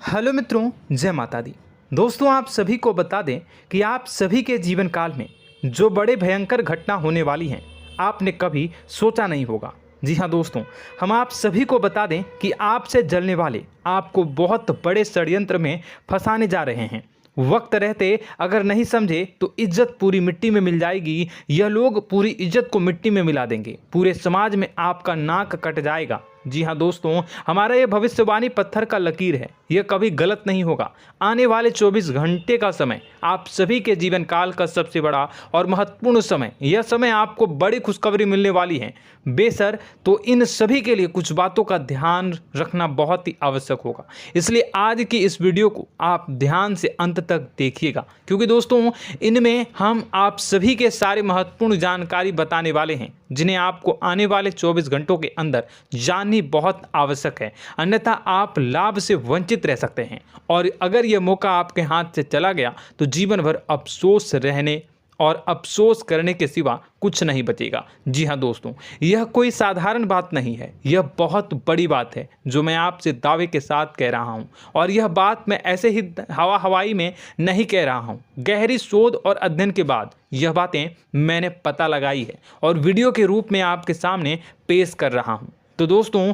Hello मित्रों, जय माता दी। दोस्तों, आप सभी को बता दें कि आप सभी के जीवन काल में जो बड़े भयंकर घटना होने वाली हैं, आपने कभी सोचा नहीं होगा। जी हाँ दोस्तों, हम आप सभी को बता दें कि आपसे जलने वाले आपको बहुत बड़े षड्यंत्र में फंसाने जा रहे हैं। वक्त रहते अगर नहीं समझे तो इज्जत पूरी मिट्टी में मिल जाएगी। यह लोग पूरी इज्जत को मिट्टी में मिला देंगे। पूरे समाज में आपका नाक कट जाएगा। जी हाँ दोस्तों, हमारा यह भविष्यवाणी पत्थर का लकीर है, यह कभी गलत नहीं होगा। आने वाले 24 घंटे का समय आप सभी के जीवन काल का सबसे बड़ा और महत्वपूर्ण समय। यह समय आपको बड़ी खुशखबरी मिलने वाली है बेसर, तो इन सभी के लिए कुछ बातों का ध्यान रखना बहुत ही आवश्यक होगा। इसलिए आज की इस वीडियो को आप ध्यान से अंत तक देखिएगा, क्योंकि दोस्तों इनमें हम आप सभी के सारे महत्वपूर्ण जानकारी बताने वाले हैं, जिन्हें आपको आने वाले 24 घंटों के अंदर जाननी बहुत आवश्यक है। अन्यथा आप लाभ से वंचित रह सकते हैं, और अगर यह मौका आपके हाथ से चला गया तो जीवन भर अफसोस रहने और अफसोस करने के सिवा कुछ नहीं बचेगा। जी हाँ दोस्तों, यह कोई साधारण बात नहीं है, यह बहुत बड़ी बात है जो मैं आपसे दावे के साथ कह रहा हूँ। और यह बात मैं ऐसे ही हवाई में नहीं कह रहा हूँ। गहरी शोध और अध्ययन के बाद यह बातें मैंने पता लगाई है और वीडियो के रूप में आपके सामने पेश कर रहा हूँ। तो दोस्तों,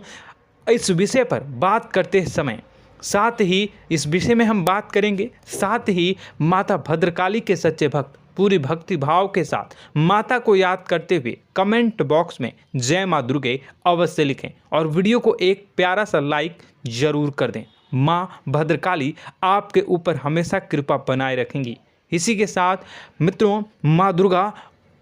इस विषय पर बात करते समय साथ ही इस विषय में हम बात करेंगे, साथ ही माता भद्रकाली के सच्चे भक्त पूरी भक्ति भाव के साथ माता को याद करते हुए कमेंट बॉक्स में जय माँ दुर्गे अवश्य लिखें और वीडियो को एक प्यारा सा लाइक जरूर कर दें। माँ भद्रकाली आपके ऊपर हमेशा कृपा बनाए रखेंगी। इसी के साथ मित्रों, माँ दुर्गा,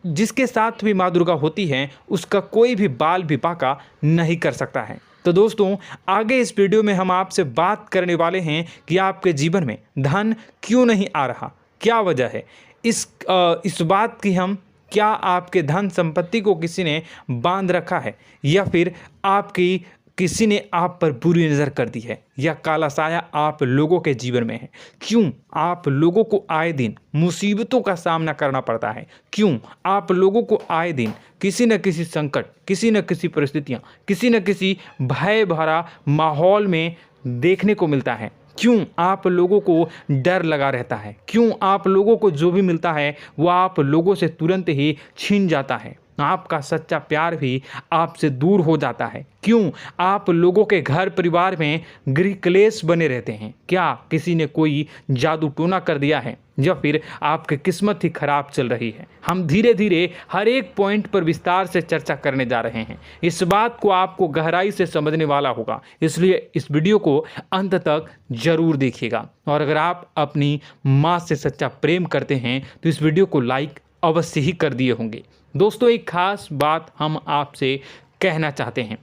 जिसके साथ भी माँ दुर्गा होती हैं, उसका कोई भी बाल भी बांका नहीं कर सकता है। तो दोस्तों, आगे इस वीडियो में हम आपसे बात करने वाले हैं कि आपके जीवन में धन क्यों नहीं आ रहा, क्या वजह है इस बात की। हम क्या आपके धन संपत्ति को किसी ने बांध रखा है, या फिर आपकी किसी ने आप पर बुरी नज़र कर दी है, या काला साया आप लोगों के जीवन में है। क्यों आप लोगों को आए दिन मुसीबतों का सामना करना पड़ता है, क्यों आप लोगों को आए दिन किसी न किसी संकट, किसी न किसी परिस्थितियाँ, किसी न किसी भय भरा माहौल में देखने को मिलता है, क्यों आप लोगों को डर लगा रहता है, क्यों आप लोगों को जो भी मिलता है वो आप लोगों से तुरंत ही छीन जाता है, आपका सच्चा प्यार भी आपसे दूर हो जाता है, क्यों आप लोगों के घर परिवार में गृह क्लेश बने रहते हैं। क्या किसी ने कोई जादू टोना कर दिया है, या फिर आपकी किस्मत ही खराब चल रही है। हम धीरे धीरे हर एक पॉइंट पर विस्तार से चर्चा करने जा रहे हैं। इस बात को आपको गहराई से समझने वाला होगा, इसलिए इस वीडियो को अंत तक जरूर देखिएगा। और अगर आप अपनी माँ से सच्चा प्रेम करते हैं तो इस वीडियो को लाइक अवश्य ही कर दिए होंगे। दोस्तों, एक खास बात हम आपसे कहना चाहते हैं।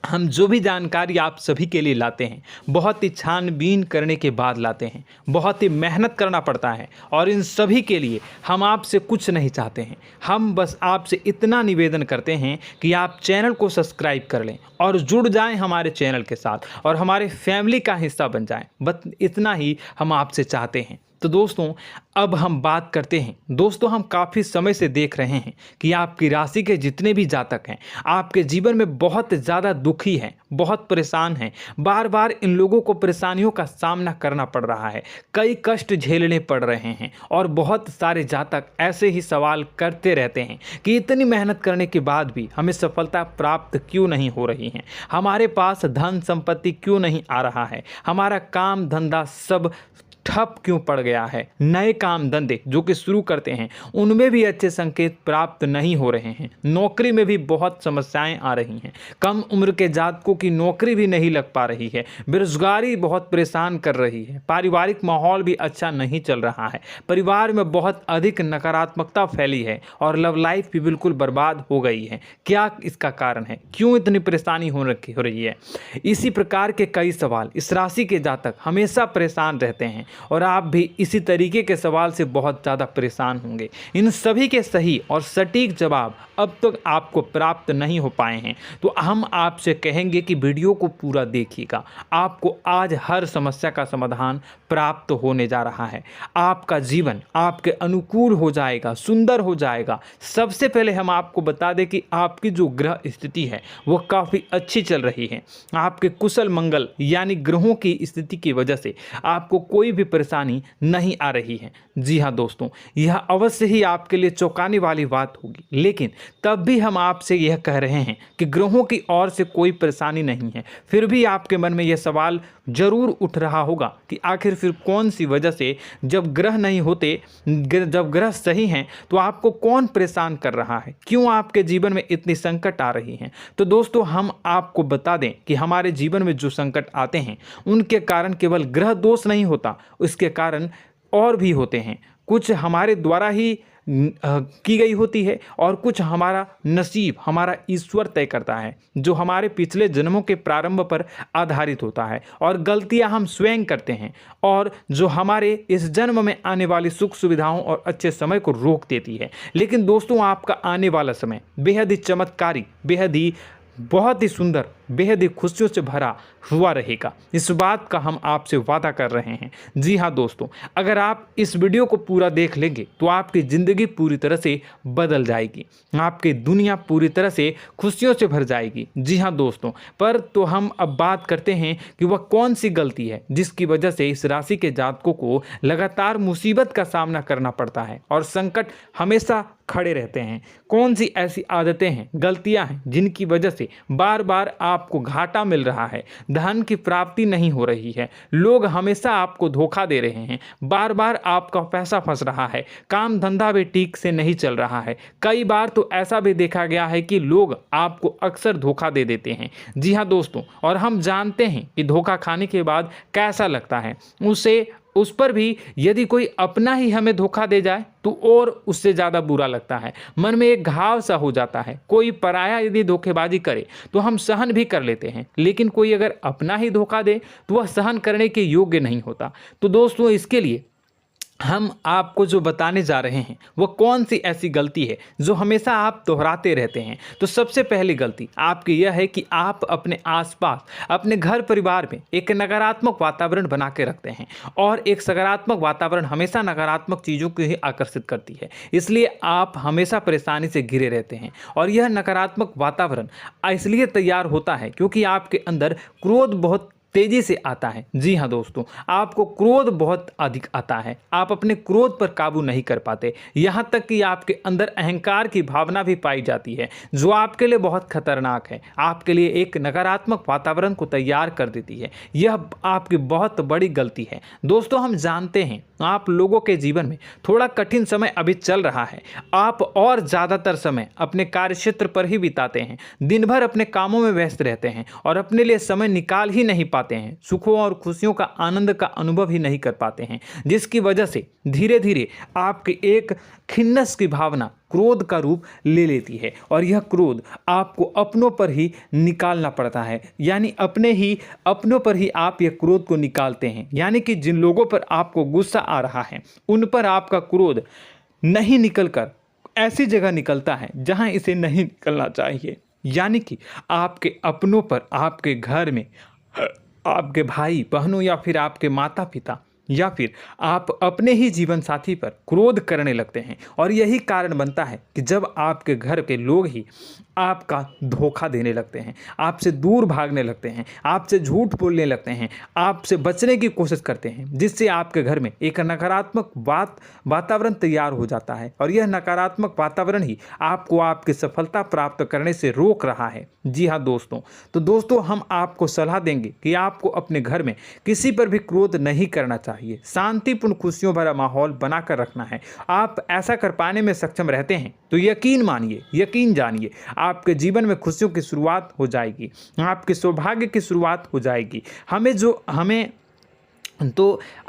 हम जो भी जानकारी आप सभी के लिए लाते हैं, बहुत ही छानबीन करने के बाद लाते हैं, बहुत ही मेहनत करना पड़ता है, और इन सभी के लिए हम आपसे कुछ नहीं चाहते हैं। हम बस आपसे इतना निवेदन करते हैं कि आप चैनल को सब्सक्राइब कर लें और जुड़ जाएं हमारे चैनल के साथ और हमारे फैमिली का हिस्सा बन जाएं। बस इतना ही हम आपसे चाहते हैं। तो दोस्तों, अब हम बात करते हैं। दोस्तों, हम काफ़ी समय से देख रहे हैं कि आपकी राशि के जितने भी जातक हैं, आपके जीवन में बहुत ज़्यादा दुखी हैं, बहुत परेशान हैं। बार बार इन लोगों को परेशानियों का सामना करना पड़ रहा है, कई कष्ट झेलने पड़ रहे हैं, और बहुत सारे जातक ऐसे ही सवाल करते रहते हैं कि इतनी मेहनत करने के बाद भी हमें सफलता प्राप्त क्यों नहीं हो रही है, हमारे पास धन संपत्ति क्यों नहीं आ रहा है, हमारा काम धंधा सब ठप क्यों पड़ गया है, नए काम धंधे जो कि शुरू करते हैं उनमें भी अच्छे संकेत प्राप्त नहीं हो रहे हैं, नौकरी में भी बहुत समस्याएं आ रही हैं, कम उम्र के जातकों की नौकरी भी नहीं लग पा रही है, बेरोजगारी बहुत परेशान कर रही है, पारिवारिक माहौल भी अच्छा नहीं चल रहा है, परिवार में बहुत अधिक नकारात्मकता फैली है, और लव लाइफ भी बिल्कुल बर्बाद हो गई है। क्या इसका कारण है, क्यों इतनी परेशानी हो रही है? इसी प्रकार के कई सवाल इस राशि के जातक हमेशा परेशान रहते हैं, और आप भी इसी तरीके के सवाल से बहुत ज़्यादा परेशान होंगे। इन सभी के सही और सटीक जवाब अब तक आपको प्राप्त नहीं हो पाए हैं, तो हम आपसे कहेंगे कि वीडियो को पूरा देखिएगा। आपको आज हर समस्या का समाधान प्राप्त होने जा रहा है। आपका जीवन आपके अनुकूल हो जाएगा, सुंदर हो जाएगा। सबसे पहले हम आपको बता दें कि आपकी जो ग्रह स्थिति है वो काफ़ी अच्छी चल रही है। आपके कुशल मंगल यानी ग्रहों की स्थिति की वजह से आपको कोई भी परेशानी नहीं आ रही है। जी हाँ दोस्तों, यह अवश्य ही आपके लिए चौंकाने वाली बात होगी, लेकिन तब भी हम आपसे यह कह रहे हैं कि ग्रहों की ओर से कोई परेशानी नहीं है। फिर भी आपके मन में यह सवाल जरूर उठ रहा होगा कि आखिर फिर कौन सी वजह से, जब ग्रह नहीं होते, जब ग्रह सही हैं, तो आपको कौन परेशान कर रहा है, क्यों आपके जीवन में इतनी संकट आ रही हैं। तो दोस्तों, हम आपको बता दें कि हमारे जीवन में जो संकट आते हैं उनके कारण केवल ग्रह दोष नहीं होता, उसके कारण और भी होते हैं। कुछ हमारे द्वारा ही की गई होती है और कुछ हमारा नसीब, हमारा ईश्वर तय करता है, जो हमारे पिछले जन्मों के प्रारंभ पर आधारित होता है। और गलतियां हम स्वयं करते हैं और जो हमारे इस जन्म में आने वाली सुख सुविधाओं और अच्छे समय को रोक देती है। लेकिन दोस्तों, आपका आने वाला समय बेहद ही चमत्कारी, बेहद ही बहुत ही सुंदर, बेहद ही खुशियों से भरा हुआ रहेगा। इस बात का हम आपसे वादा कर रहे हैं। जी हाँ दोस्तों, अगर आप इस वीडियो को पूरा देख लेंगे तो आपकी ज़िंदगी पूरी तरह से बदल जाएगी, आपकी दुनिया पूरी तरह से खुशियों से भर जाएगी। जी हाँ दोस्तों, पर तो हम अब बात करते हैं कि वह कौन सी गलती है जिसकी वजह से इस राशि के जातकों को लगातार मुसीबत का सामना करना पड़ता है और संकट हमेशा खड़े रहते हैं। कौन सी ऐसी आदतें हैं, गलतियां हैं जिनकी वजह से बार बार आपको घाटा मिल रहा है, धन की प्राप्ति नहीं हो रही है, लोग हमेशा आपको धोखा दे रहे हैं, बार बार आपका पैसा फंस रहा है, काम धंधा भी ठीक से नहीं चल रहा है। कई बार तो ऐसा भी देखा गया है कि लोग आपको अक्सर धोखा दे देते हैं। जी हाँ दोस्तों, और हम जानते हैं कि धोखा खाने के बाद कैसा लगता है। उस पर भी यदि कोई अपना ही हमें धोखा दे जाए तो और उससे ज़्यादा बुरा लगता है, मन में एक घाव सा हो जाता है। कोई पराया यदि धोखेबाजी करे तो हम सहन भी कर लेते हैं, लेकिन कोई अगर अपना ही धोखा दे तो वह सहन करने के योग्य नहीं होता। तो दोस्तों, इसके लिए हम आपको जो बताने जा रहे हैं वो कौन सी ऐसी गलती है जो हमेशा आप दोहराते रहते हैं। तो सबसे पहली गलती आपकी यह है कि आप अपने आसपास, अपने घर परिवार में एक नकारात्मक वातावरण बना के रखते हैं, और एक सकारात्मक वातावरण हमेशा नकारात्मक चीज़ों को ही आकर्षित करती है। इसलिए आप हमेशा परेशानी से घिरे रहते हैं, और यह नकारात्मक वातावरण इसलिए तैयार होता है क्योंकि आपके अंदर क्रोध बहुत तेजी से आता है। जी हाँ दोस्तों, आपको क्रोध बहुत अधिक आता है, आप अपने क्रोध पर काबू नहीं कर पाते, यहाँ तक कि आपके अंदर अहंकार की भावना भी पाई जाती है, जो आपके लिए बहुत खतरनाक है, आपके लिए एक नकारात्मक वातावरण को तैयार कर देती है। यह आपकी बहुत बड़ी गलती है। दोस्तों, हम जानते हैं आप लोगों के जीवन में थोड़ा कठिन समय अभी चल रहा है। आप और ज़्यादातर समय अपने कार्यक्षेत्र पर ही बिताते हैं, दिन भर अपने कामों में व्यस्त रहते हैं और अपने लिए समय निकाल ही नहीं पाते हैं, सुखों और खुशियों का आनंद का अनुभव ही नहीं कर पाते हैं, जिसकी वजह से धीरे धीरे आपकी एक खिन्नस की भावना क्रोध का रूप ले लेती है, और यह क्रोध आपको अपनों पर ही निकालना पड़ता है। यानी अपनों पर ही आप यह क्रोध को निकालते हैं। यानी कि जिन लोगों पर आपको गुस्सा आ रहा है उन पर आपका क्रोध नहीं निकलकर ऐसी जगह निकलता है जहां इसे नहीं निकलना चाहिए। यानी कि आपके अपनों पर, आपके घर में आपके भाई बहनों या फिर आपके माता पिता या फिर आप अपने ही जीवन साथी पर क्रोध करने लगते हैं, और यही कारण बनता है कि जब आपके घर के लोग ही आपका धोखा देने लगते हैं, आपसे दूर भागने लगते हैं, आपसे झूठ बोलने लगते हैं, आपसे बचने की कोशिश करते हैं, जिससे आपके घर में एक नकारात्मक वातावरण तैयार हो जाता है, और यह नकारात्मक वातावरण ही आपको आपकी सफलता प्राप्त करने से रोक रहा है। जी हाँ दोस्तों, तो दोस्तों, हम आपको सलाह देंगे कि आपको अपने घर में किसी पर भी क्रोध नहीं करना चाहिए, शांतिपूर्ण खुशियों भरा माहौल बनाकर रखना है। आप ऐसा कर पाने में सक्षम रहते हैं तो यकीन मानिए, यकीन जानिए, आपके जीवन में खुशियों की शुरुआत हो जाएगी, आपके सौभाग्य की शुरुआत हो जाएगी।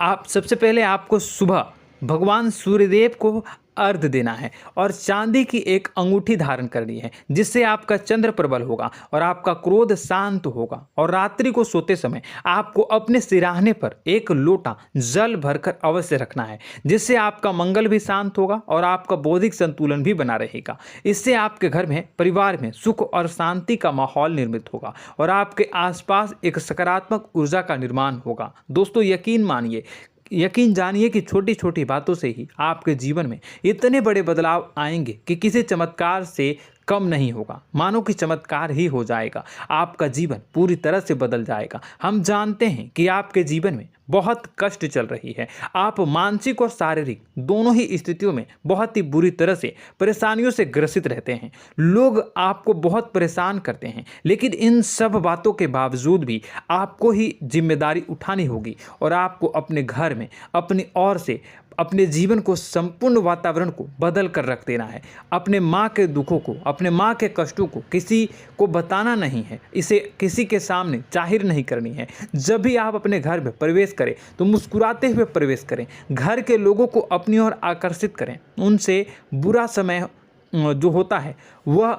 आप सबसे पहले आपको सुबह भगवान सूर्यदेव को अर्घ देना है और चांदी की एक अंगूठी धारण करनी है, जिससे आपका चंद्र प्रबल होगा और आपका क्रोध शांत होगा। और रात्रि को सोते समय आपको अपने सिरहाने पर एक लोटा जल भरकर अवश्य रखना है, जिससे आपका मंगल भी शांत होगा और आपका बौद्धिक संतुलन भी बना रहेगा। इससे आपके घर में, परिवार में सुख और शांति का माहौल निर्मित होगा और आपके आसपास एक सकारात्मक ऊर्जा का निर्माण होगा। दोस्तों यकीन जानिए कि छोटी छोटी बातों से ही आपके जीवन में इतने बड़े बदलाव आएंगे कि किसी चमत्कार से कम नहीं होगा। मानो कि चमत्कार ही हो जाएगा, आपका जीवन पूरी तरह से बदल जाएगा। हम जानते हैं कि आपके जीवन में बहुत कष्ट चल रही है, आप मानसिक और शारीरिक दोनों ही स्थितियों में बहुत ही बुरी तरह से परेशानियों से ग्रसित रहते हैं। लोग आपको बहुत परेशान करते हैं, लेकिन इन सब बातों के बावजूद भी आपको ही जिम्मेदारी उठानी होगी और आपको अपने घर में अपनी ओर से अपने जीवन को, संपूर्ण वातावरण को बदल कर रख देना है। अपने माँ के दुखों को, अपने माँ के कष्टों को किसी को बताना नहीं है, इसे किसी के सामने जाहिर नहीं करनी है। जब भी आप अपने घर में प्रवेश करें तो मुस्कुराते हुए प्रवेश करें, घर के लोगों को अपनी ओर आकर्षित करें। उनसे बुरा समय जो होता है वह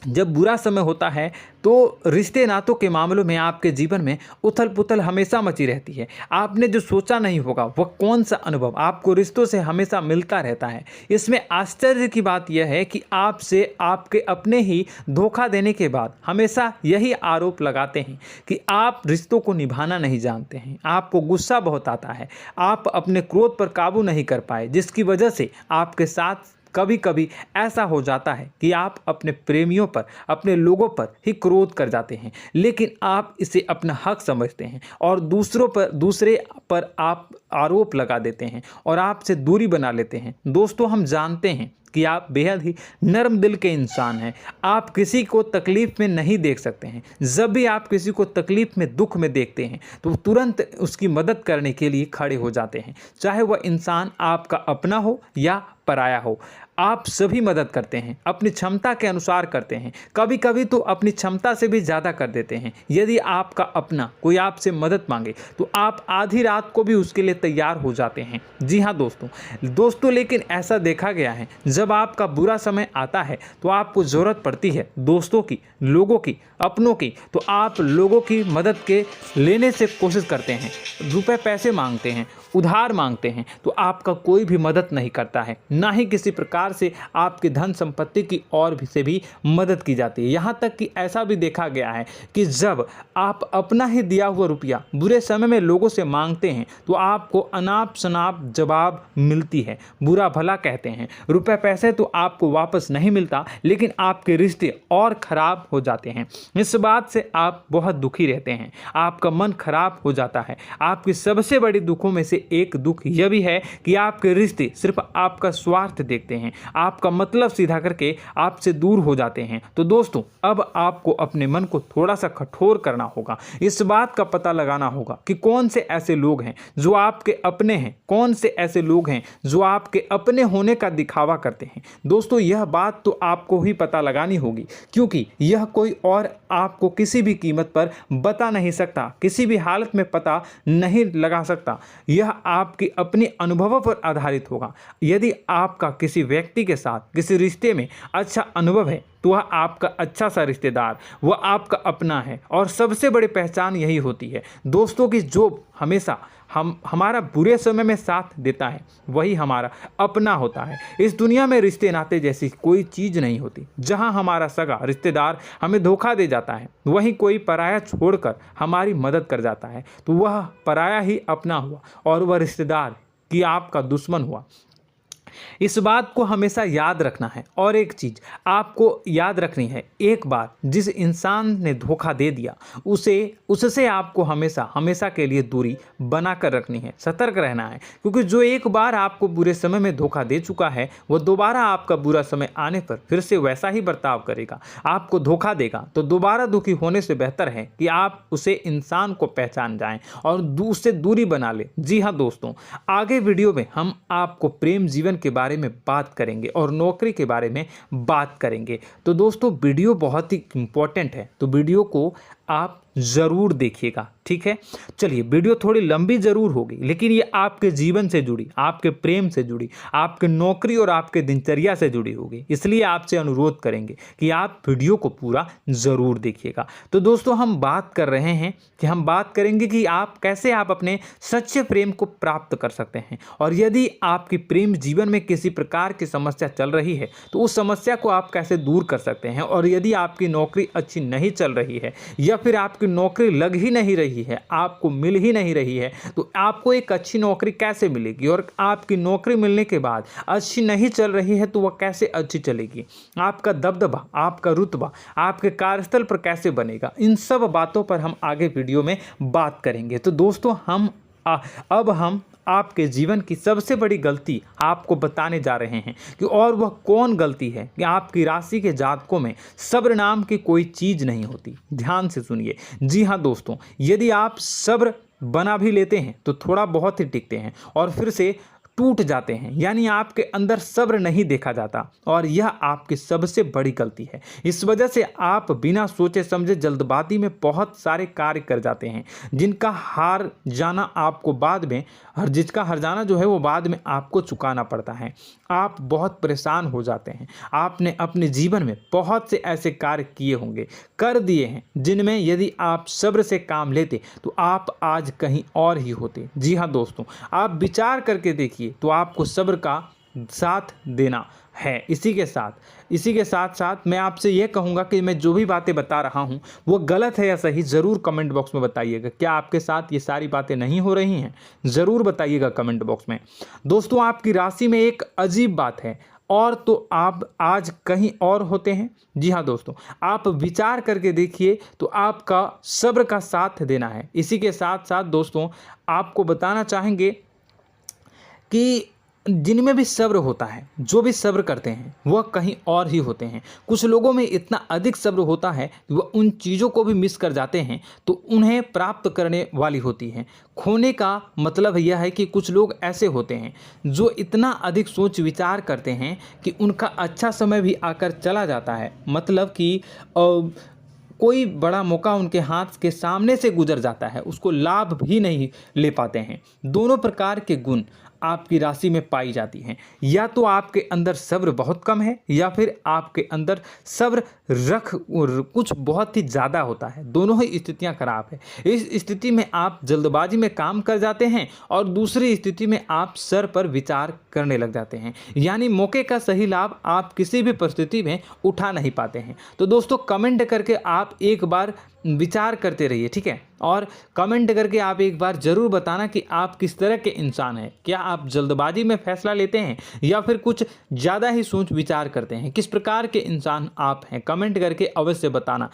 जब बुरा समय होता है तो रिश्ते नातों के मामलों में आपके जीवन में उथल पुथल हमेशा मची रहती है। आपने जो सोचा नहीं होगा वह कौन सा अनुभव आपको रिश्तों से हमेशा मिलता रहता है। इसमें आश्चर्य की बात यह है कि आपसे आपके अपने ही धोखा देने के बाद हमेशा यही आरोप लगाते हैं कि आप रिश्तों को निभाना नहीं जानते हैं, आपको गुस्सा बहुत आता है, आप अपने क्रोध पर काबू नहीं कर पाए, जिसकी वजह से आपके साथ कभी कभी ऐसा हो जाता है कि आप अपने प्रेमियों पर, अपने लोगों पर ही क्रोध कर जाते हैं, लेकिन आप इसे अपना हक समझते हैं और दूसरे पर आप आरोप लगा देते हैं और आपसे दूरी बना लेते हैं। दोस्तों हम जानते हैं कि आप बेहद ही नर्म दिल के इंसान हैं। आप किसी को तकलीफ़ में नहीं देख सकते हैं। जब भी आप किसी को तकलीफ़ में, दुख में देखते हैं तो तुरंत उसकी मदद करने के लिए खड़े हो जाते हैं, चाहे वह इंसान आपका अपना हो या पराया हो। आप सभी मदद करते हैं, अपनी क्षमता के अनुसार करते हैं, कभी कभी तो अपनी क्षमता से भी ज़्यादा कर देते हैं। यदि आपका अपना कोई आपसे मदद मांगे तो आप आधी रात को भी उसके लिए तैयार हो जाते हैं। जी हाँ दोस्तों, लेकिन ऐसा देखा गया है जब आपका बुरा समय आता है तो आपको ज़रूरत पड़ती है दोस्तों की, लोगों की, अपनों की, तो आप लोगों की मदद के लेने से कोशिश करते हैं, रुपए पैसे मांगते हैं, उधार मांगते हैं, तो आपका कोई भी मदद नहीं करता है, ना ही किसी प्रकार से आपकी धन संपत्ति की और भी से भी मदद की जाती है। यहाँ तक कि ऐसा भी देखा गया है कि जब आप अपना ही दिया हुआ रुपया बुरे समय में लोगों से मांगते हैं तो आपको अनाप शनाप जवाब मिलती है, बुरा भला कहते हैं। रुपए पैसे तो आपको वापस नहीं मिलता, लेकिन आपके रिश्ते और खराब हो जाते हैं। इस बात से आप बहुत दुखी रहते हैं, आपका मन खराब हो जाता है। आपकी सबसे बड़ी दुखों में से एक दुख यह भी है कि आपके रिश्ते सिर्फ आपका स्वार्थ देखते हैं, आपका मतलब सीधा करके आपसे दूर हो जाते हैं। तो दोस्तों अब आपको अपने मन को थोड़ा सा कठोर करना होगा, इस बात का पता लगाना होगा कि कौन से ऐसे लोग हैं जो आपके अपने हैं, कौन से ऐसे लोग हैं जो आपके अपने होने का दिखावा करते हैं। दोस्तों यह बात तो आपको ही पता लगानी होगी, क्योंकि यह कोई और आपको किसी भी कीमत पर बता नहीं सकता, किसी भी हालत में पता नहीं लगा सकता। यह आपके अपने अनुभवों पर आधारित होगा। यदि आपका किसी व्यक्ति के साथ किसी रिश्ते में अच्छा अनुभव है तो वह आपका अच्छा सा रिश्तेदार, वह आपका अपना है, और सबसे बड़ी पहचान यही होती है दोस्तों की जो हमेशा हमारा बुरे समय में साथ देता है वही हमारा अपना होता है। इस दुनिया में रिश्ते नाते जैसी कोई चीज़ नहीं होती। जहां हमारा सगा रिश्तेदार हमें धोखा दे जाता है, वहीं कोई पराया छोड़कर हमारी मदद कर जाता है तो वह पराया ही अपना हुआ और वह रिश्तेदार कि आपका दुश्मन हुआ। इस बात को हमेशा याद रखना है। और एक चीज़ आपको याद रखनी है, एक बार जिस इंसान ने धोखा दे दिया उससे आपको हमेशा के लिए दूरी बना कर रखनी है, सतर्क रहना है, क्योंकि जो एक बार आपको बुरे समय में धोखा दे चुका है वह दोबारा आपका बुरा समय आने पर फिर से वैसा ही बर्ताव करेगा, आपको धोखा देगा। तो दोबारा दुखी होने से बेहतर है कि आप उसे इंसान को पहचान जाएं और उससे दूरी बना लें। जी हाँ दोस्तों, आगे वीडियो में हम आपको प्रेम जीवन के बारे में बात करेंगे और नौकरी के बारे में बात करेंगे। तो दोस्तों वीडियो बहुत ही इम्पोर्टेंट है, तो वीडियो को आप ज़रूर देखिएगा, ठीक है। चलिए, वीडियो थोड़ी लंबी ज़रूर होगी, लेकिन ये आपके जीवन से जुड़ी, आपके प्रेम से जुड़ी, आपके नौकरी और आपके दिनचर्या से जुड़ी होगी, इसलिए आपसे अनुरोध करेंगे कि आप वीडियो को पूरा ज़रूर देखिएगा। तो दोस्तों, हम बात कर रहे हैं कि हम बात करेंगे कि आप कैसे आप अपने सच्चे प्रेम को प्राप्त कर सकते हैं, और यदि आपकी प्रेम जीवन में किसी प्रकार की समस्या चल रही है तो उस समस्या को आप कैसे दूर कर सकते हैं, और यदि आपकी नौकरी अच्छी नहीं चल रही है या फिर आपकी नौकरी लग ही नहीं रही है, आपको मिल ही नहीं रही है, तो आपको एक अच्छी नौकरी कैसे मिलेगी, और आपकी नौकरी मिलने के बाद अच्छी नहीं चल रही है तो वह कैसे अच्छी चलेगी, आपका दबदबा, आपका रुतबा आपके कार्यस्थल पर कैसे बनेगा, इन सब बातों पर हम आगे वीडियो में बात करेंगे। तो दोस्तों, अब हम आपके जीवन की सबसे बड़ी गलती आपको बताने जा रहे हैं कि और वह कौन गलती है कि आपकी राशि के जातकों में सब्र नाम की कोई चीज़ नहीं होती। ध्यान से सुनिए। जी हाँ दोस्तों, यदि आप सब्र बना भी लेते हैं तो थोड़ा बहुत ही टिकते हैं और फिर से टूट जाते हैं, यानी आपके अंदर सब्र नहीं देखा जाता, और यह आपकी सबसे बड़ी गलती है। इस वजह से आप बिना सोचे समझे जल्दबाजी में बहुत सारे कार्य कर जाते हैं, जिनका हार जाना आपको बाद में जिसका हर जाना जो है वो बाद में आपको चुकाना पड़ता है। आप बहुत परेशान हो जाते हैं। आपने अपने जीवन में बहुत से ऐसे कार्य किए होंगे, कर दिए हैं, जिनमें यदि आप सब्र से काम लेते तो आप आज कहीं और ही होते। जी हाँ दोस्तों, आप विचार करके देखिए तो आपको सब्र का साथ देना है। इसी के साथ साथ मैं आपसे यह कहूँगा कि मैं जो भी बातें बता रहा हूँ वो गलत है या सही, ज़रूर कमेंट बॉक्स में बताइएगा। क्या आपके साथ ये सारी बातें नहीं हो रही हैं? ज़रूर बताइएगा कमेंट बॉक्स में। दोस्तों, आपकी राशि में एक अजीब बात है, और तो आप आज कहीं और होते हैं। जी हाँ दोस्तों, आप विचार करके देखिए तो आपका सब्र का साथ देना है। इसी के साथ साथ दोस्तों, आपको बताना चाहेंगे कि जिनमें भी सब्र होता है, जो भी सब्र करते हैं, वह कहीं और ही होते हैं। कुछ लोगों में इतना अधिक सब्र होता है कि वह उन चीज़ों को भी मिस कर जाते हैं तो उन्हें प्राप्त करने वाली होती हैं। खोने का मतलब यह है कि कुछ लोग ऐसे होते हैं जो इतना अधिक सोच विचार करते हैं कि उनका अच्छा समय भी आकर चला जाता है, मतलब कि कोई बड़ा मौका उनके हाथ के सामने से गुजर जाता है, उसको लाभ भी नहीं ले पाते हैं। दोनों प्रकार के गुण आपकी राशि में पाई जाती हैं। या तो आपके अंदर सब्र बहुत कम है, या फिर आपके अंदर सब्र कुछ बहुत ही ज़्यादा होता है। दोनों ही स्थितियां खराब है। इस स्थिति में आप जल्दबाजी में काम कर जाते हैं, और दूसरी स्थिति में आप सर पर विचार करने लग जाते हैं, यानी मौके का सही लाभ आप किसी भी परिस्थिति में उठा नहीं पाते हैं। तो दोस्तों, कमेंट करके आप एक बार विचार करते रहिए, ठीक है, और कमेंट करके आप एक बार ज़रूर बताना कि आप किस तरह के इंसान हैं। क्या आप जल्दबाजी में फैसला लेते हैं या फिर कुछ ज़्यादा ही सोच विचार करते हैं? किस प्रकार के इंसान आप हैं, कमेंट करके अवश्य बताना।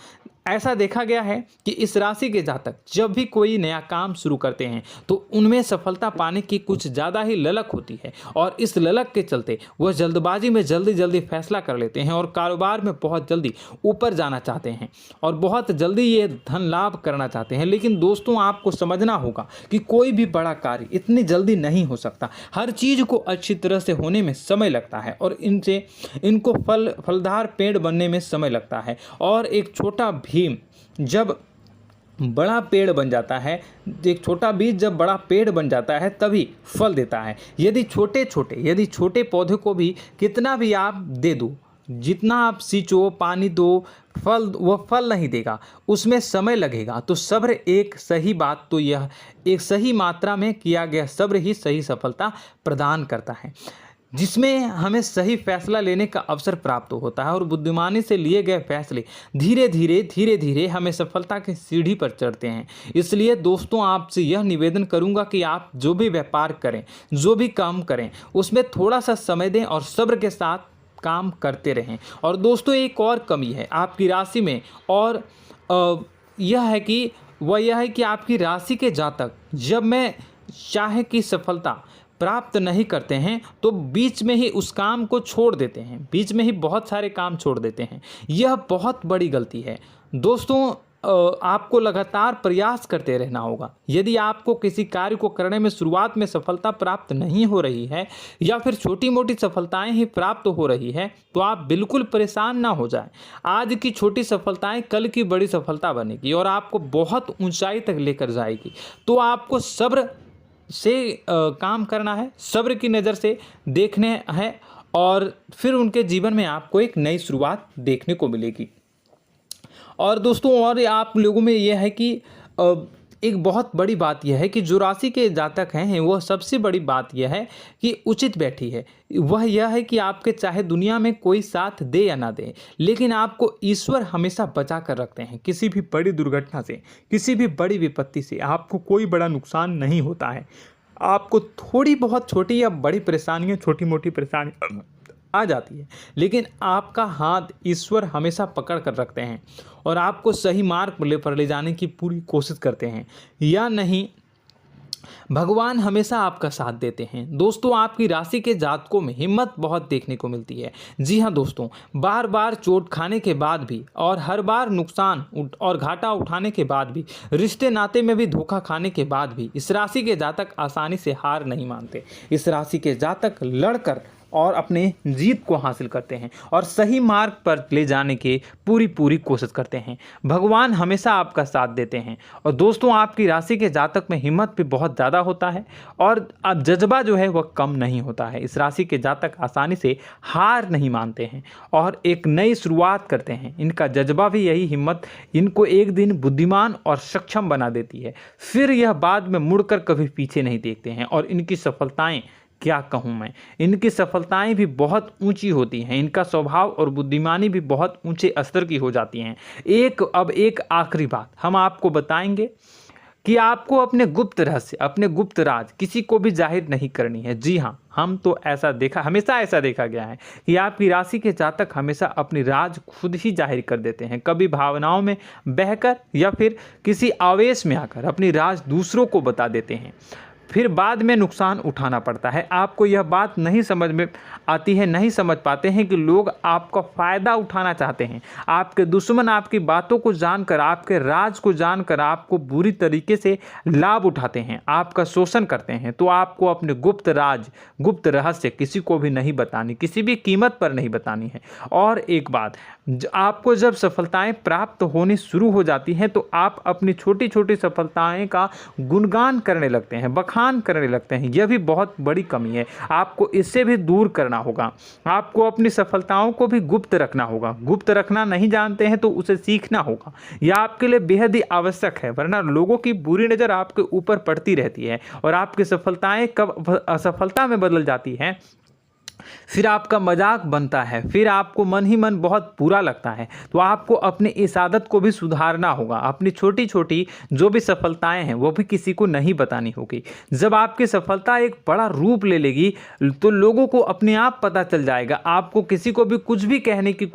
ऐसा देखा गया है कि इस राशि के जातक जब भी कोई नया काम शुरू करते हैं तो उनमें सफलता पाने की कुछ ज़्यादा ही ललक होती है, और इस ललक के चलते वह जल्दबाजी में जल्दी फैसला कर लेते हैं और कारोबार में बहुत जल्दी ऊपर जाना चाहते हैं और बहुत जल्दी ये धन लाभ करना चाहते हैं। लेकिन दोस्तों, आपको समझना होगा कि कोई भी बड़ा कार्य इतनी जल्दी नहीं हो सकता। हर चीज़ को अच्छी तरह से होने में समय लगता है, और इनको फलदार पेड़ बनने में समय लगता है। और एक छोटा भीम जब बड़ा पेड़ बन जाता है, एक छोटा बीज जब बड़ा पेड़ बन जाता है तभी फल देता है। यदि छोटे पौधे को भी कितना भी आप दे दो, जितना आप सींचो, पानी दो, वह फल नहीं देगा, उसमें समय लगेगा। तो सब्र एक सही बात, तो यह एक सही मात्रा में किया गया सब्र ही सही सफलता प्रदान करता है, जिसमें हमें सही फैसला लेने का अवसर प्राप्त होता है, और बुद्धिमानी से लिए गए फैसले धीरे धीरे हमें सफलता की सीढ़ी पर चढ़ते हैं। इसलिए दोस्तों, आपसे यह निवेदन करूंगा कि आप जो भी व्यापार करें, जो भी काम करें, उसमें थोड़ा सा समय दें और सब्र के साथ काम करते रहें। और दोस्तों, एक और कमी है आपकी राशि में, और यह है कि आपकी राशि के जातक जब मैं चाहे कि सफलता प्राप्त नहीं करते हैं तो बीच में ही उस काम को छोड़ देते हैं, बीच में ही बहुत सारे काम छोड़ देते हैं। यह बहुत बड़ी गलती है दोस्तों। आपको लगातार प्रयास करते रहना होगा। यदि आपको किसी कार्य को करने में शुरुआत में सफलता प्राप्त नहीं हो रही है या फिर छोटी मोटी सफलताएं ही प्राप्त हो रही है तो आप बिल्कुल परेशान ना हो जाएं। आज की छोटी सफलताएं कल की बड़ी सफलता बनेगी और आपको बहुत ऊंचाई तक लेकर जाएगी। तो आपको सब्र से काम करना है, सब्र की नज़र से देखने हैं और फिर उनके जीवन में आपको एक नई शुरुआत देखने को मिलेगी। और दोस्तों और आप लोगों में यह है कि एक बहुत बड़ी बात यह है कि जो राशि के जातक हैं वो सबसे बड़ी बात यह है कि उचित बैठी है। वह यह है कि आपके चाहे दुनिया में कोई साथ दे या ना दे, लेकिन आपको ईश्वर हमेशा बचा कर रखते हैं। किसी भी बड़ी दुर्घटना से, किसी भी बड़ी विपत्ति से आपको कोई बड़ा नुकसान नहीं होता है। आपको थोड़ी बहुत छोटी या बड़ी परेशानियाँ, छोटी मोटी परेशानी आ जाती है, लेकिन आपका हाथ ईश्वर हमेशा पकड़ कर रखते हैं और आपको सही मार्ग पर ले जाने की पूरी कोशिश करते हैं। या नहीं, भगवान हमेशा आपका साथ देते हैं। दोस्तों आपकी राशि के जातकों में हिम्मत बहुत देखने को मिलती है। जी हाँ दोस्तों, बार बार चोट खाने के बाद भी और हर बार नुकसान और घाटा उठाने के बाद भी, रिश्ते नाते में भी धोखा खाने के बाद भी इस राशि के जातक आसानी से हार नहीं मानते। इस राशि के जातक लड़कर और अपने जीत को हासिल करते हैं और सही मार्ग पर ले जाने की पूरी कोशिश करते हैं। भगवान हमेशा आपका साथ देते हैं। और दोस्तों आपकी राशि के जातक में हिम्मत भी बहुत ज़्यादा होता है और अब जज्बा जो है वह कम नहीं होता है। इस राशि के जातक आसानी से हार नहीं मानते हैं और एक नई शुरुआत करते हैं। इनका जज्बा भी यही हिम्मत इनको एक दिन बुद्धिमान और सक्षम बना देती है। फिर यह बाद में मुड़कर कभी पीछे नहीं देखते हैं और इनकी सफलताएं, क्या कहूँ मैं, इनकी सफलताएं भी बहुत ऊंची होती हैं। इनका स्वभाव और बुद्धिमानी भी बहुत ऊंचे स्तर की हो जाती हैं। अब एक आखिरी बात हम आपको बताएंगे कि आपको अपने गुप्त रहस्य, अपने गुप्त राज किसी को भी जाहिर नहीं करनी है। जी हाँ, हम तो हमेशा ऐसा देखा गया है कि आपकी राशि के जातक हमेशा अपनी राज खुद ही जाहिर कर देते हैं। कभी भावनाओं में बहकर या फिर किसी आवेश में आकर अपनी राज दूसरों को बता देते हैं, फिर बाद में नुकसान उठाना पड़ता है। आपको यह बात नहीं समझ में आती है, नहीं समझ पाते हैं कि लोग आपका फ़ायदा उठाना चाहते हैं। आपके दुश्मन आपकी बातों को जानकर, आपके राज को जानकर आपको बुरी तरीके से लाभ उठाते हैं, आपका शोषण करते हैं। तो आपको अपने गुप्त राज, गुप्त रहस्य किसी को भी नहीं बतानी, किसी भी कीमत पर नहीं बतानी है। और एक बात, आपको जब सफलताएं प्राप्त होनी शुरू हो जाती हैं तो आप अपनी छोटी छोटी सफलताएं का गुणगान करने लगते हैं, बखान करने लगते हैं। यह भी बहुत बड़ी कमी है, आपको इससे भी दूर करना होगा। आपको अपनी सफलताओं को भी गुप्त रखना होगा। गुप्त रखना नहीं जानते हैं तो उसे सीखना होगा। यह आपके लिए बेहद ही आवश्यक है, वरना लोगों की बुरी नज़र आपके ऊपर पड़ती रहती है और आपकी सफलताएं कब असफलता में बदल जाती हैं, फिर आपका मजाक बनता है, फिर आपको मन ही मन बहुत बुरा लगता है। तो आपको अपनी इस आदत को भी सुधारना होगा। अपनी छोटी छोटी जो भी सफलताएं हैं वो भी किसी को नहीं बतानी होगी। जब आपकी सफलता एक बड़ा रूप ले लेगी तो लोगों को अपने आप पता चल जाएगा। आपको किसी को भी कुछ भी कहने की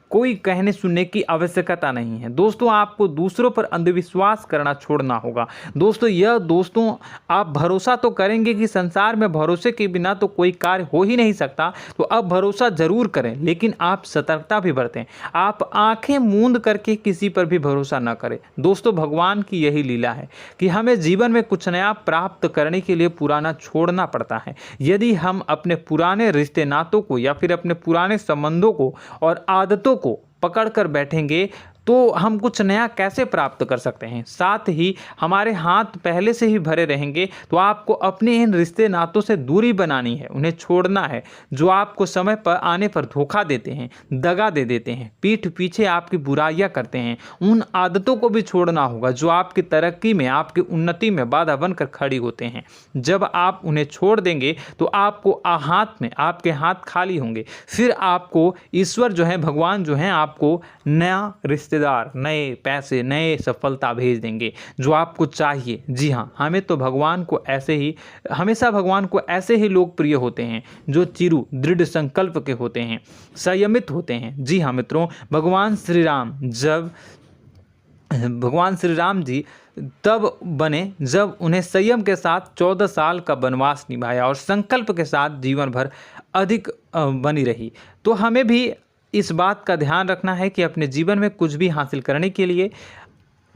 कोई कहने सुनने की आवश्यकता नहीं है। दोस्तों आपको दूसरों पर अंधविश्वास करना छोड़ना होगा। दोस्तों आप भरोसा तो करेंगे कि संसार में भरोसे के बिना तो कोई कार्य हो ही नहीं सकता, तो अब भरोसा जरूर करें, लेकिन आप सतर्कता भी बरतें। आप आंखें मूंद करके किसी पर भी भरोसा न करें। दोस्तों भगवान की यही लीला है कि हमें जीवन में कुछ नया प्राप्त करने के लिए पुराना छोड़ना पड़ता है। यदि हम अपने पुराने रिश्ते नातों को या फिर अपने पुराने संबंधों को और आदतों को पकड़ कर बैठेंगे तो हम कुछ नया कैसे प्राप्त कर सकते हैं। साथ ही हमारे हाथ पहले से ही भरे रहेंगे। तो आपको अपने इन रिश्ते नातों से दूरी बनानी है, उन्हें छोड़ना है जो आपको समय पर आने पर धोखा देते हैं, दगा दे देते हैं, पीठ पीछे आपकी बुराइयां करते हैं। उन आदतों को भी छोड़ना होगा जो आपकी तरक्की में, आपकी उन्नति में बाधा बनकर खड़ी होते हैं। जब आप उन्हें छोड़ देंगे तो आपके हाथ खाली होंगे। फिर आपको ईश्वर जो है, भगवान जो है, आपको नया रिश्तेदार, नए पैसे, नए सफलता भेज देंगे जो आपको चाहिए। जी हाँ, हमेशा भगवान को ऐसे ही लोग प्रिय होते हैं जो चिरु दृढ़ संकल्प के होते हैं, संयमित होते हैं। जी हाँ मित्रों, भगवान श्री राम जी तब बने जब उन्हें संयम के साथ 14 साल का वनवास निभाया और संकल्प के साथ जीवन भर अधिक बनी रही। तो हमें भी इस बात का ध्यान रखना है कि अपने जीवन में कुछ भी हासिल करने के लिए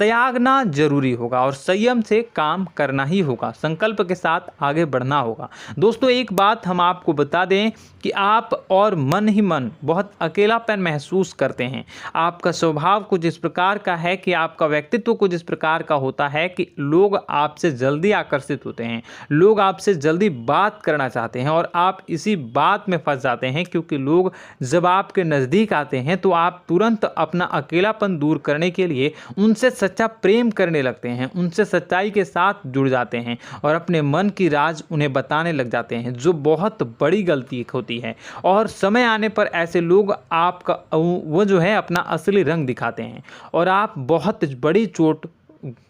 त्यागना जरूरी होगा और संयम से काम करना ही होगा। संकल्प के साथ आगे बढ़ना होगा। दोस्तों एक बात हम आपको बता दें कि आप और मन ही मन बहुत अकेलापन महसूस करते हैं। आपका स्वभाव कुछ इस प्रकार का है कि आपका व्यक्तित्व कुछ इस प्रकार का होता है कि लोग आपसे जल्दी आकर्षित होते हैं, लोग आपसे जल्दी बात करना चाहते हैं और आप इसी बात में फंस जाते हैं, क्योंकि लोग जब आपके नज़दीक आते हैं तो आप तुरंत अपना अकेलापन दूर करने के लिए उनसे सच्चा प्रेम करने लगते हैं, उनसे सच्चाई के साथ जुड़ जाते हैं और अपने मन की राज उन्हें बताने लग जाते हैं, जो बहुत बड़ी गलती होती है। और समय आने पर ऐसे लोग आपका वो जो है अपना असली रंग दिखाते हैं और आप बहुत बड़ी चोट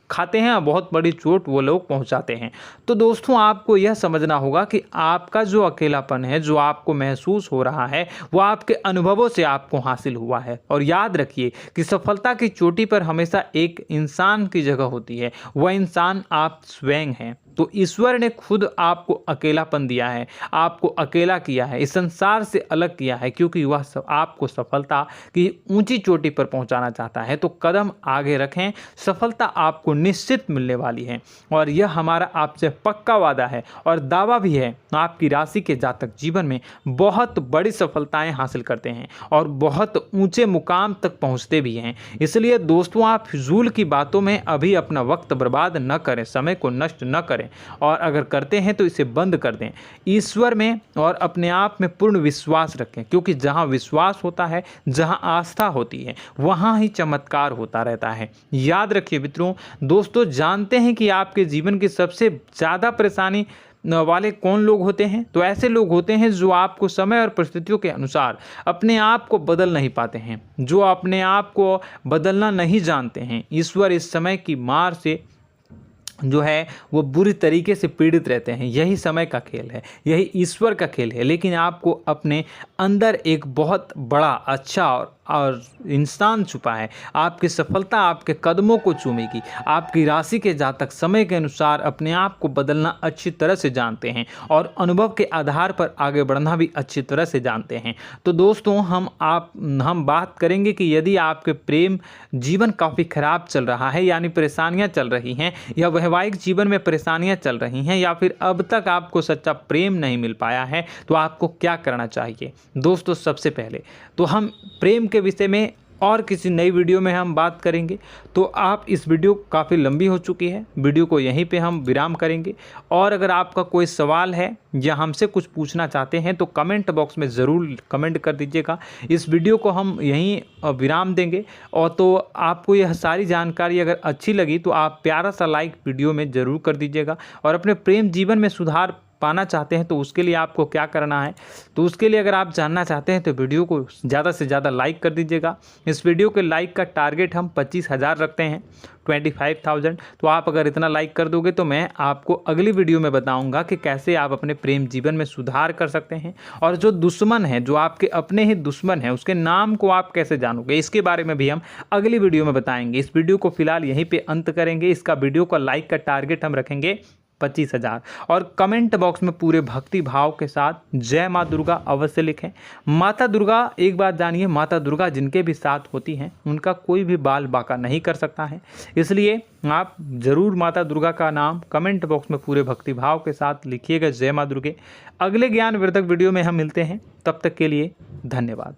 खाते हैं और बहुत बड़ी चोट वो लोग पहुंचाते हैं। तो दोस्तों आपको यह समझना होगा कि आपका जो अकेलापन है, जो आपको महसूस हो रहा है, वो आपके अनुभवों से आपको हासिल हुआ है। और याद रखिए कि सफलता की चोटी पर हमेशा एक इंसान की जगह होती है, वह इंसान आप स्वयं हैं। तो ईश्वर ने खुद आपको अकेलापन दिया है, आपको अकेला किया है, इस संसार से अलग किया है, क्योंकि वह आपको सफलता की ऊंची चोटी पर पहुंचाना चाहता है। तो कदम आगे रखें, सफलता आपको निश्चित मिलने वाली है और यह हमारा आपसे पक्का वादा है और दावा भी है। आपकी राशि के जातक जीवन में बहुत बड़ी सफलताएं हासिल करते हैं और बहुत ऊंचे मुकाम तक पहुंचते भी हैं। इसलिए दोस्तों आप फिजूल की बातों में अभी अपना वक्त बर्बाद न करें, समय को नष्ट न करें और अगर करते हैं तो इसे बंद कर दें। ईश्वर में और अपने आप में पूर्ण विश्वास रखें, क्योंकि जहां विश्वास होता है, जहां आस्था होती है, वहां ही चमत्कार होता रहता है। याद रखिए मित्रों, दोस्तों जानते हैं कि आपके जीवन की सबसे ज़्यादा परेशानी वाले कौन लोग होते हैं? तो ऐसे लोग होते हैं जो आपको समय और परिस्थितियों के अनुसार अपने आप को बदल नहीं पाते हैं, जो अपने आप को बदलना नहीं जानते हैं। ईश्वर इस समय की मार से जो है वो बुरी तरीके से पीड़ित रहते हैं। यही समय का खेल है, यही ईश्वर का खेल है। लेकिन आपको अपने अंदर एक बहुत बड़ा अच्छा और इंसान छुपा है। आपकी सफलता आपके कदमों को चूमेगी। आपकी राशि के जातक समय के अनुसार अपने आप को बदलना अच्छी तरह से जानते हैं और अनुभव के आधार पर आगे बढ़ना भी अच्छी तरह से जानते हैं। तो दोस्तों हम बात करेंगे कि यदि आपके प्रेम जीवन काफ़ी खराब चल रहा है, यानी परेशानियां चल रही हैं, या वैवाहिक जीवन में परेशानियां चल रही हैं, या फिर अब तक आपको सच्चा प्रेम नहीं मिल पाया है, तो आपको क्या करना चाहिए? दोस्तों सबसे पहले तो हम प्रेम के विषय में और किसी नई वीडियो में हम बात करेंगे। तो आप इस वीडियो काफ़ी लंबी हो चुकी है, वीडियो को यहीं पे हम विराम करेंगे। और अगर आपका कोई सवाल है या हमसे कुछ पूछना चाहते हैं तो कमेंट बॉक्स में ज़रूर कमेंट कर दीजिएगा। इस वीडियो को हम यहीं विराम देंगे। और तो आपको यह सारी जानकारी अगर अच्छी लगी तो आप प्यारा सा लाइक वीडियो में ज़रूर कर दीजिएगा। और अपने प्रेम जीवन में सुधार पाना चाहते हैं तो उसके लिए आपको क्या करना है, तो उसके लिए अगर आप जानना चाहते हैं तो वीडियो को ज़्यादा से ज़्यादा लाइक कर दीजिएगा। इस वीडियो के लाइक का टारगेट हम 25,000 रखते हैं, 25,000। तो आप अगर इतना लाइक कर दोगे तो मैं आपको अगली वीडियो में बताऊंगा कि कैसे आप अपने प्रेम जीवन में सुधार कर सकते हैं। और जो दुश्मन है, जो आपके अपने ही दुश्मन है, उसके नाम को आप कैसे जानोगे, इसके बारे में भी हम अगली वीडियो में बताएंगे। इस वीडियो को फिलहाल यहीं पे अंत करेंगे। इसका वीडियो का लाइक का टारगेट हम रखेंगे 25,000। और कमेंट बॉक्स में पूरे भक्ति भाव के साथ जय माँ दुर्गा अवश्य लिखें। माता दुर्गा, एक बात जानिए, माता दुर्गा जिनके भी साथ होती हैं उनका कोई भी बाल बांका नहीं कर सकता है। इसलिए आप ज़रूर माता दुर्गा का नाम कमेंट बॉक्स में पूरे भक्ति भाव के साथ लिखिएगा, जय माँ दुर्गे। अगले ज्ञानवर्धक वीडियो में हम मिलते हैं, तब तक के लिए धन्यवाद।